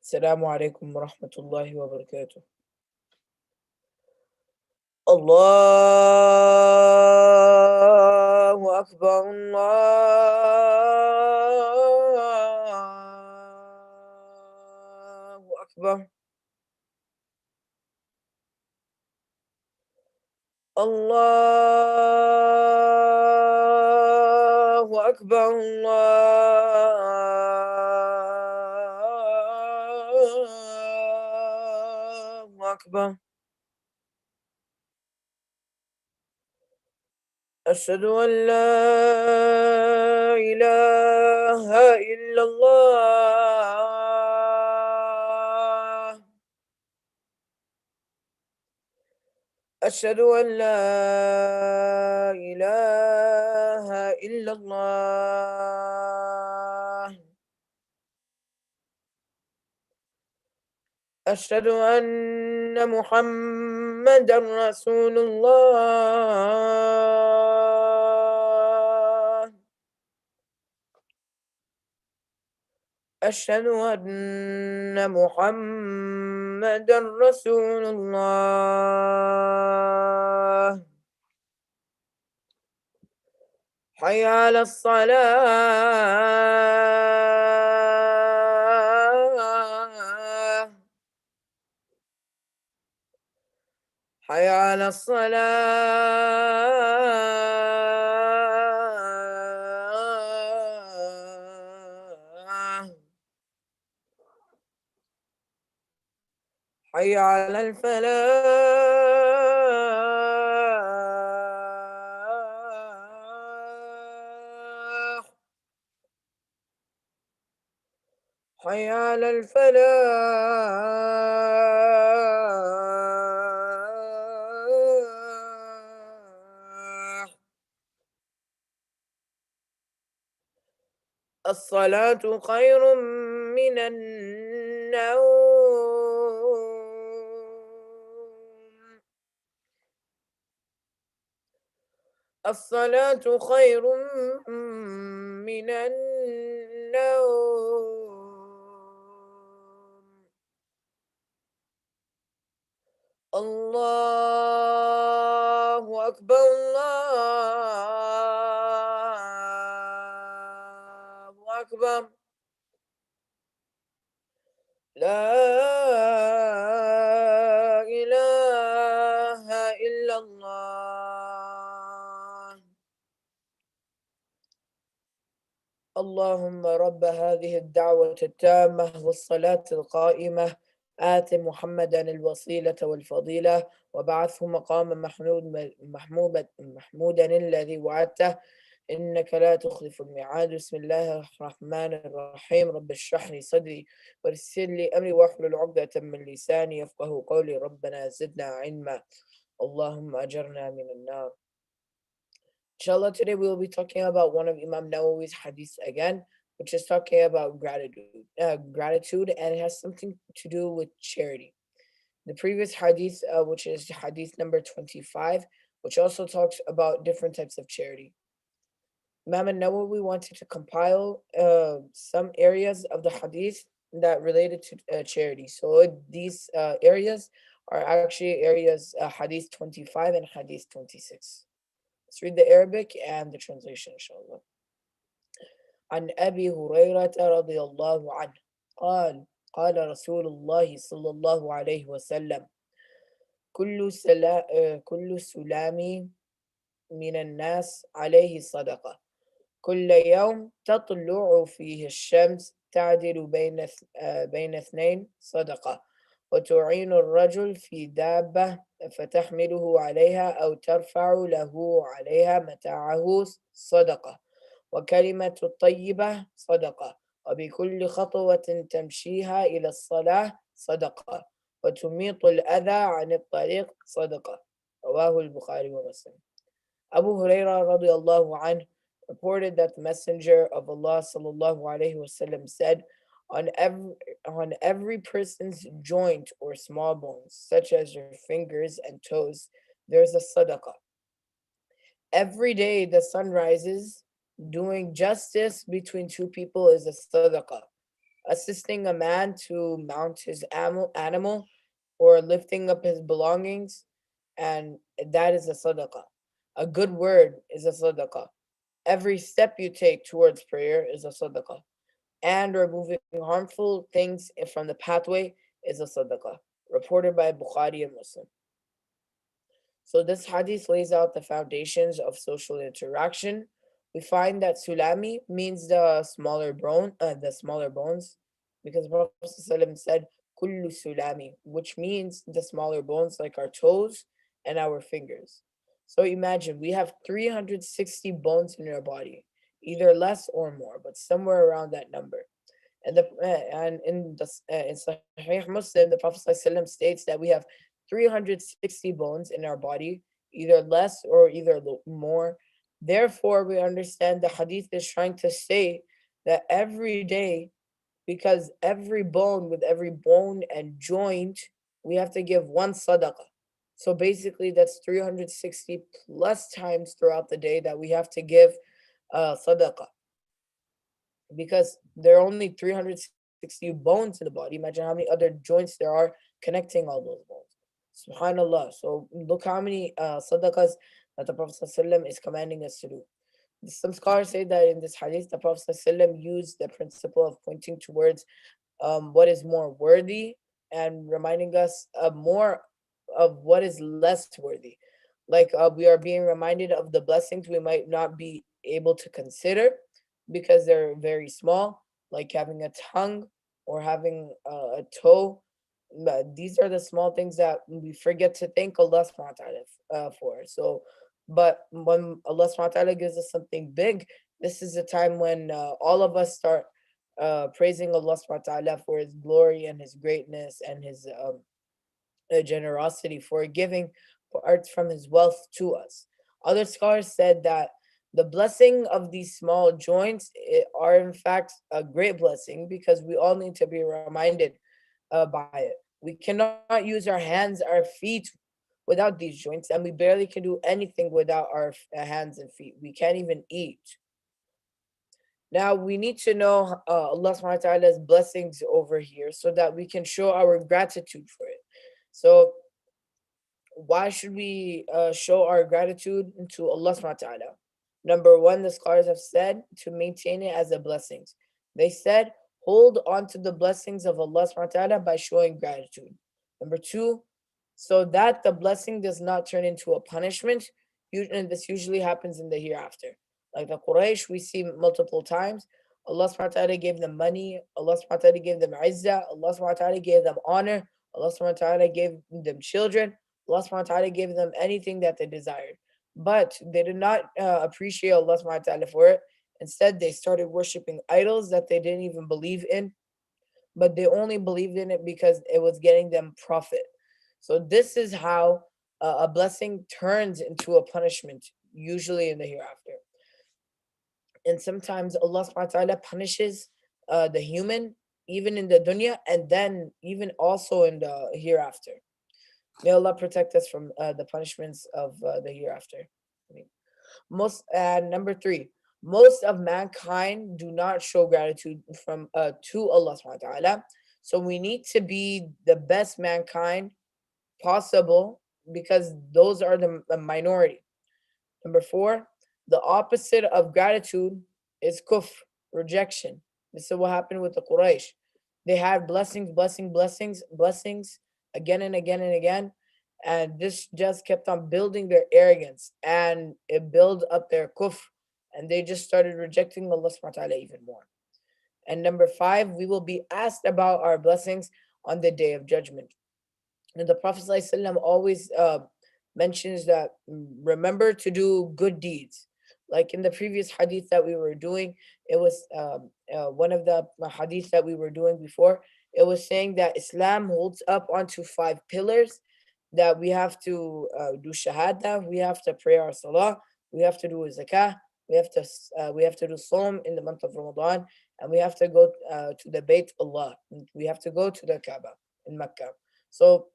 السلام عليكم ورحمة الله وبركاته. الله أكبر، الله أكبر، الله أكبر، الله أكبر. أشهد أن لا إله إلا الله. أشهد أن لا إله إلا الله. أشهد أن محمدا رسول الله. أشهد أن محمدا رسول الله. حي على الصلاة. حي على الصلاة. حي على الفلاح. حي على الفلاح. الصلاة خير من النوم. الصلاة خير من النوم. الله أكبر، الله أكبر. لا إله إلا الله. اللهم رب هذه الدعوة التامة والصلاة القائمة، آت محمدا الوسيلة والفضيلة وابعثه مقاما محمودا الذي وعدته، إنك لا تخلف الميعاد. بسم الله الرحمن الرحيم. رب اشرح لي صدري ويسر لي أمري واحلل عقدة من لساني يفقه قولي. ربنا زدنا علما، اللهم أجرنا من النار. Inshallah, today we will be talking about one of Imam Nawawi's hadiths again, which is talking about gratitude, and it has something to do with charity. The previous hadith, which is hadith number 25, which also talks about different types of charity. Imam Nawawi wanted to compile some areas of the hadith that related to charity. So these areas are actually areas hadith 25 and hadith 26. Let's read the Arabic and the translation, inshallah. عن أبي هريرة رضي الله عنه قال قال رسول الله صلى الله عليه وسلم كل سلام من الناس عليه صدقة، كل يوم تطلع فيه الشمس تعدل بين اثنين صدقة، وتعين الرجل في دابة فتحمله عليها أو ترفع له عليها متاعه صدقة، وكلمة الطيبة صدقة، وبكل خطوة تمشيها إلى الصلاة صدقة، وتميط الأذى عن الطريق صدقة. رواه البخاري ومسلم. Abu Huraira radiallahu anh reported that the Messenger of Allah sallallahu alaihi wasallam said, on every person's joint or small bones, such as your fingers and toes, there's a sadaqah. Every day the sun rises, doing justice between two people is a sadaqah. assisting a man to mount his animal, or lifting up his belongings, and that is a sadaqah. A good word is a sadaqah. Every step you take towards prayer is a sadaqah. And removing harmful things from the pathway is a sadaqah. Reported by Bukhari and Muslim. So this hadith lays out the foundations of social interaction. We find that sulami means the smaller bones, because Prophet ﷺ said kullu sulami, which means the smaller bones like our toes and our fingers. So imagine we have 360 bones in our body, either less or more, but somewhere around that number. And in Sahih Muslim, the Prophet ﷺ states that we have 360 bones in our body, either less or either more. Therefore, we understand the hadith is trying to say that every day, because every bone, with every bone and joint, we have to give one sadaqah. So basically, that's 360 plus times throughout the day that we have to give sadaqah, because there are only 360 bones in the body. Imagine how many other joints there are connecting all those bones. Subhanallah. So look how many sadaqahs that the Prophet ﷺ is commanding us to do. Some scholars say that in this hadith, the Prophet ﷺ used the principle of pointing towards what is more worthy, and reminding us more of what is less worthy. Like we are being reminded of the blessings we might not be able to consider because they're very small, like having a tongue or having a toe. These are the small things that we forget to thank Allah subhanahu wa ta'ala for. So, but when Allah subhanahu wa ta'ala gives us something big, this is a time when all of us start praising Allah subhanahu wa ta'ala for His glory and His greatness and His generosity for giving parts from His wealth to us. Other scholars said that the blessing of these small joints are in fact a great blessing, because we all need to be reminded by it. We cannot use our hands, our feet without these joints, and we barely can do anything without our hands and feet. We can't even eat. Now we need to know Allah subhanahu wa ta'ala's blessings over here so that we can show our gratitude for it. So why should we show our gratitude to Allah subhanahu wa ta'ala? Number one, the scholars have said to maintain it as a blessings. They said, hold on to the blessings of Allah subhanahu wa ta'ala by showing gratitude. Number two, so that the blessing does not turn into a punishment. And this usually happens in the hereafter. Like the Quraysh, we see multiple times. Allah subhanahu wa ta'ala gave them money, Allah subhanahu wa ta'ala gave them izzah, Allah subhanahu wa ta'ala gave them honor, Allah subhanahu wa ta'ala gave them children, Allah subhanahu wa ta'ala gave them anything that they desired. But they did not appreciate Allah subhanahu wa ta'ala for it. Instead, they started worshiping idols that they didn't even believe in, but they only believed in it because it was getting them profit. So this is how a blessing turns into a punishment, usually in the hereafter. And sometimes Allah subhanahu wa ta'ala punishes the human even in the dunya, and then even also in the hereafter. May Allah protect us from the punishments of the hereafter. I mean, number three, most of mankind do not show gratitude from to Allah subhanahu wa ta'ala. So we need to be the best mankind possible, because those are the minority. Number four, the opposite of gratitude is kufr, rejection. This is what happened with the Quraysh. They had blessings again and again and again. And this just kept on building their arrogance, and it built up their kufr. And they just started rejecting Allah subhanahu wa ta'ala even more. And number five, we will be asked about our blessings on the day of judgment. And the Prophet ﷺ always mentions that remember to do good deeds. Like in the previous hadith that we were doing, it was one of the hadith that we were doing before. It was saying that Islam holds up onto five pillars, that we have to do shahada, we have to pray our salah, we have to do zakah, we have to do Sawm in the month of Ramadan, and we have to go to the Bayt Allah. We have to go to the Kaaba in Mecca. So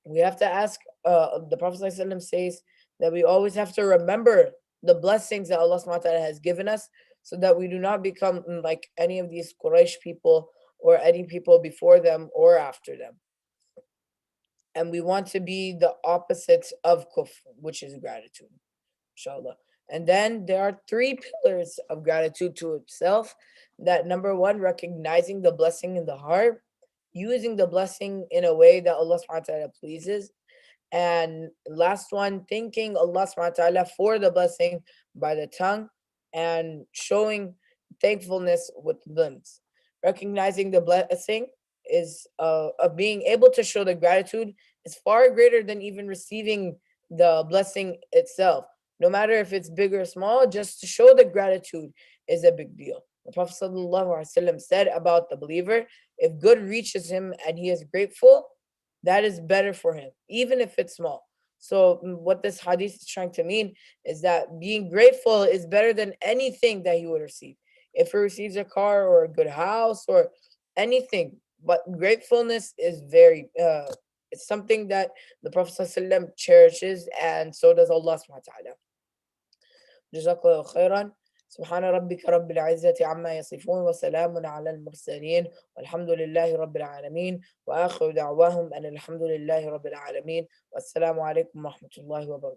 we have to ask. The Prophet ﷺ says that we always have to remember the blessings that Allah subhanahu wa ta'ala has given us, so that we do not become like any of these Quraysh people or any people before them or after them. And we want to be the opposite of kufr, which is gratitude, inshallah. And then there are three pillars of gratitude to itself. That number one, recognizing the blessing in the heart, using the blessing in a way that Allah subhanahu wa ta'ala pleases. And last one, thanking Allah subhanahu wa ta'ala for the blessing by the tongue and showing thankfulness with limbs. Recognizing the blessing is of being able to show the gratitude is far greater than even receiving the blessing itself. No matter if it's big or small, just to show the gratitude is a big deal. The Prophet ﷺ said about the believer, if good reaches him and he is grateful, that is better for him, even if it's small. So, what this hadith is trying to mean is that being grateful is better than anything that he would receive. If he receives a car or a good house or anything, but gratefulness is it's something that the Prophet ﷺ cherishes, and so does Allah subhanahu wa ta'ala. جزاك الله خيرا. سبحان ربك رب العزة عما يصفون وسلام على المرسلين والحمد لله رب العالمين وآخر دعواهم أن الحمد لله رب العالمين والسلام عليكم ورحمة الله وبركاته.